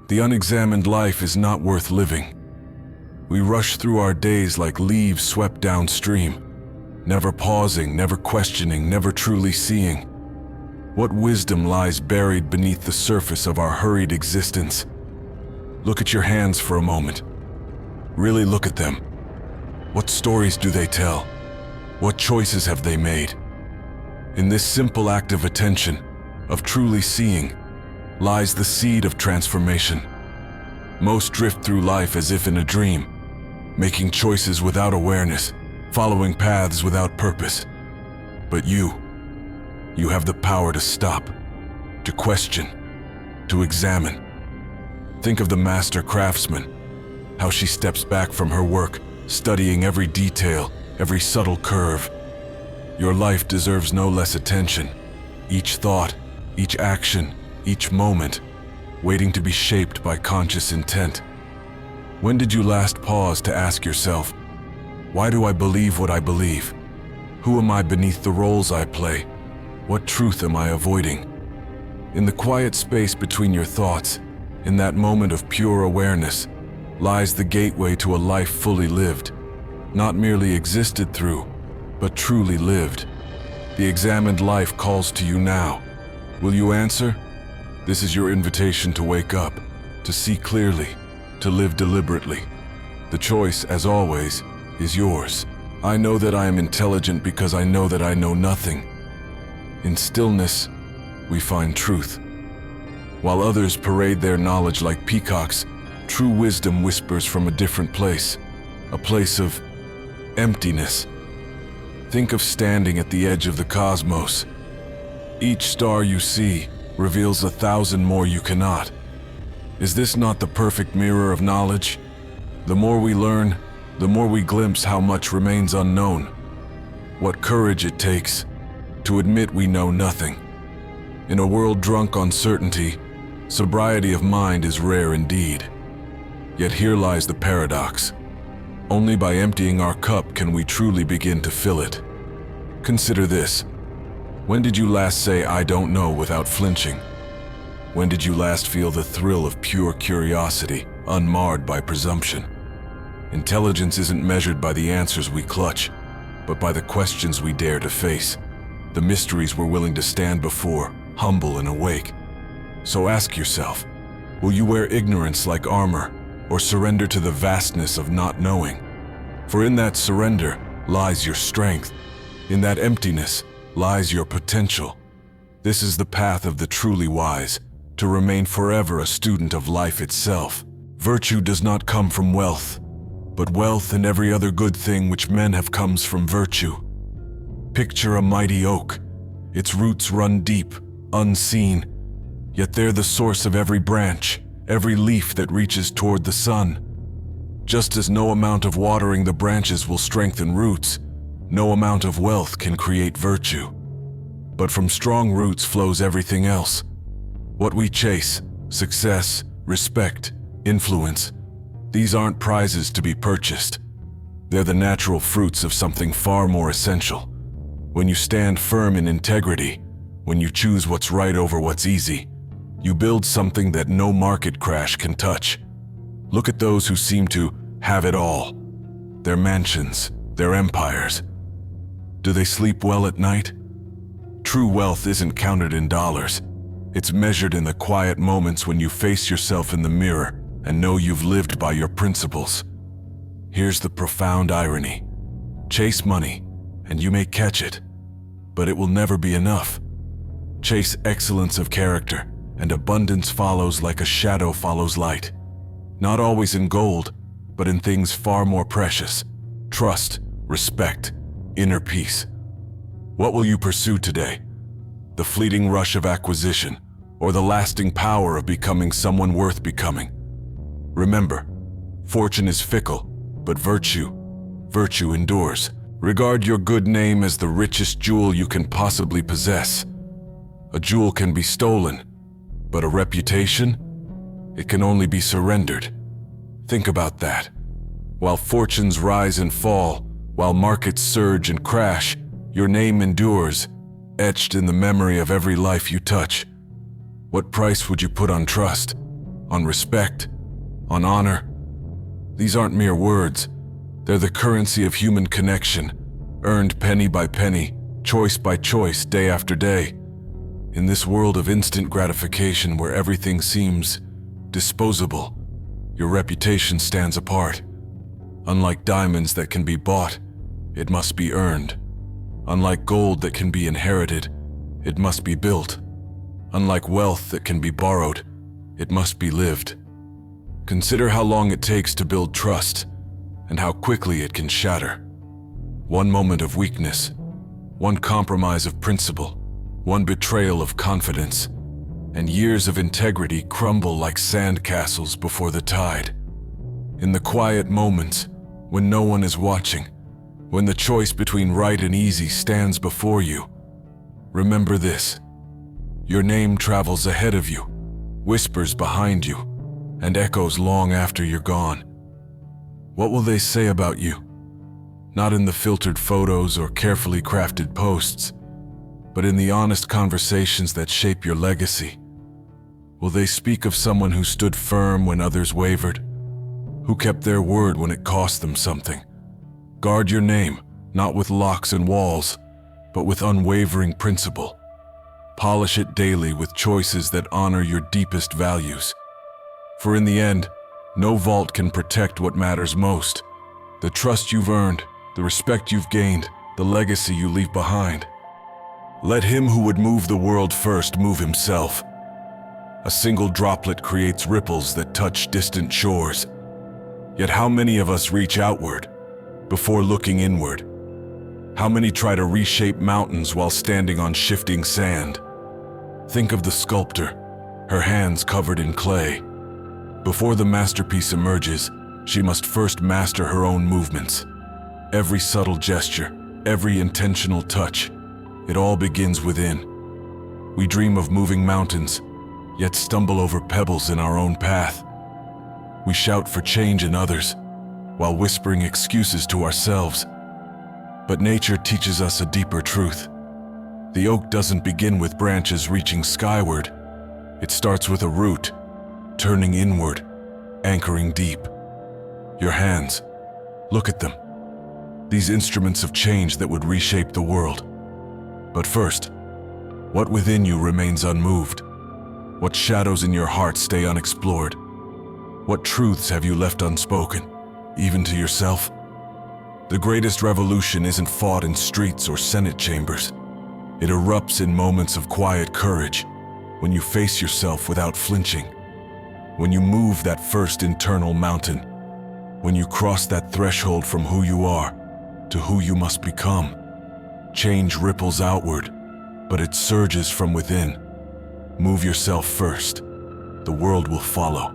The unexamined life is not worth living. We rush through our days like leaves swept downstream, never pausing, never questioning, never truly seeing. What wisdom lies buried beneath the surface of our hurried existence? Look at your hands for a moment. Really look at them. What stories do they tell? What choices have they made? In this simple act of attention, of truly seeing, lies the seed of transformation. Most drift through life as if in a dream, making choices without awareness, following paths without purpose. But you have the power to stop, to question, to examine. Think of the master craftsman, how she steps back from her work, studying every detail, every subtle curve. Your life deserves no less attention. Each thought, each action, each moment, waiting to be shaped by conscious intent. When did you last pause to ask yourself, why do I believe what I believe? Who am I beneath the roles I play? What truth am I avoiding? In the quiet space between your thoughts, in that moment of pure awareness, lies the gateway to a life fully lived, not merely existed through, but truly lived. The examined life calls to you now. Will you answer? This is your invitation to wake up, to see clearly, to live deliberately. The choice, as always, is yours. I know that I am intelligent because I know that I know nothing. In stillness, we find truth. While others parade their knowledge like peacocks, true wisdom whispers from a different place, a place of emptiness. Think of standing at the edge of the cosmos. Each star you see reveals 1,000 more you cannot. Is this not the perfect mirror of knowledge? The more we learn, the more we glimpse how much remains unknown. What courage it takes to admit we know nothing. In a world drunk on certainty, sobriety of mind is rare indeed. Yet here lies the paradox. Only by emptying our cup can we truly begin to fill it. Consider this. When did you last say, "I don't know," without flinching? When did you last feel the thrill of pure curiosity, unmarred by presumption? Intelligence isn't measured by the answers we clutch, but by the questions we dare to face, the mysteries we're willing to stand before, humble and awake. So ask yourself, will you wear ignorance like armor, or surrender to the vastness of not knowing? For in that surrender lies your strength. In that emptiness lies your potential. This is the path of the truly wise, to remain forever a student of life itself. Virtue does not come from wealth, but wealth and every other good thing which men have comes from virtue. Picture a mighty oak. Its roots run deep, unseen, yet they're the source of every branch, every leaf that reaches toward the sun. Just as no amount of watering the branches will strengthen roots, no amount of wealth can create virtue. But from strong roots flows everything else. What we chase, success, respect, influence, these aren't prizes to be purchased. They're the natural fruits of something far more essential. When you stand firm in integrity, when you choose what's right over what's easy, you build something that no market crash can touch. Look at those who seem to have it all. Their mansions, their empires. Do they sleep well at night? True wealth isn't counted in dollars. It's measured in the quiet moments when you face yourself in the mirror and know you've lived by your principles. Here's the profound irony. Chase money, and you may catch it, but it will never be enough. Chase excellence of character, and abundance follows like a shadow follows light. Not always in gold, but in things far more precious. Trust, respect, inner peace. What will you pursue today? The fleeting rush of acquisition, or the lasting power of becoming someone worth becoming? Remember, fortune is fickle, but virtue endures. Regard your good name as the richest jewel you can possibly possess. A jewel can be stolen, but a reputation? It can only be surrendered. Think about that. While fortunes rise and fall, while markets surge and crash, your name endures, etched in the memory of every life you touch. What price would you put on trust? on respect, on honor. These aren't mere words. They're the currency of human connection, earned penny by penny, choice by choice, day after day. In this world of instant gratification where everything seems disposable, your reputation stands apart. Unlike diamonds that can be bought, it must be earned. Unlike gold that can be inherited, it must be built. Unlike wealth that can be borrowed, it must be lived. Consider how long it takes to build trust, and how quickly it can shatter. One moment of weakness, one compromise of principle, one betrayal of confidence, and years of integrity crumble like sand castles before the tide. In the quiet moments, when no one is watching, when the choice between right and easy stands before you, remember this: your name travels ahead of you, whispers behind you, and echoes long after you're gone. What will they say about you? Not in the filtered photos or carefully crafted posts, but in the honest conversations that shape your legacy. Will they speak of someone who stood firm when others wavered, who kept their word when it cost them something? Guard your name, not with locks and walls, but with unwavering principle. Polish it daily with choices that honor your deepest values. For in the end, no vault can protect what matters most: the trust you've earned, the respect you've gained, the legacy you leave behind. Let him who would move the world first move himself. A single droplet creates ripples that touch distant shores. Yet how many of us reach outward before looking inward? How many try to reshape mountains while standing on shifting sand? Think of the sculptor, her hands covered in clay. Before the masterpiece emerges, she must first master her own movements. Every subtle gesture, every intentional touch, it all begins within. We dream of moving mountains, yet stumble over pebbles in our own path. We shout for change in others, while whispering excuses to ourselves. But nature teaches us a deeper truth. The oak doesn't begin with branches reaching skyward. It starts with a root, turning inward, anchoring deep. Your hands, look at them. These instruments of change that would reshape the world. But first, what within you remains unmoved? What shadows in your heart stay unexplored? What truths have you left unspoken, even to yourself? The greatest revolution isn't fought in streets or Senate chambers. It erupts in moments of quiet courage, when you face yourself without flinching, when you move that first internal mountain, when you cross that threshold from who you are to who you must become. Change ripples outward, but it surges from within. Move yourself first. The world will follow.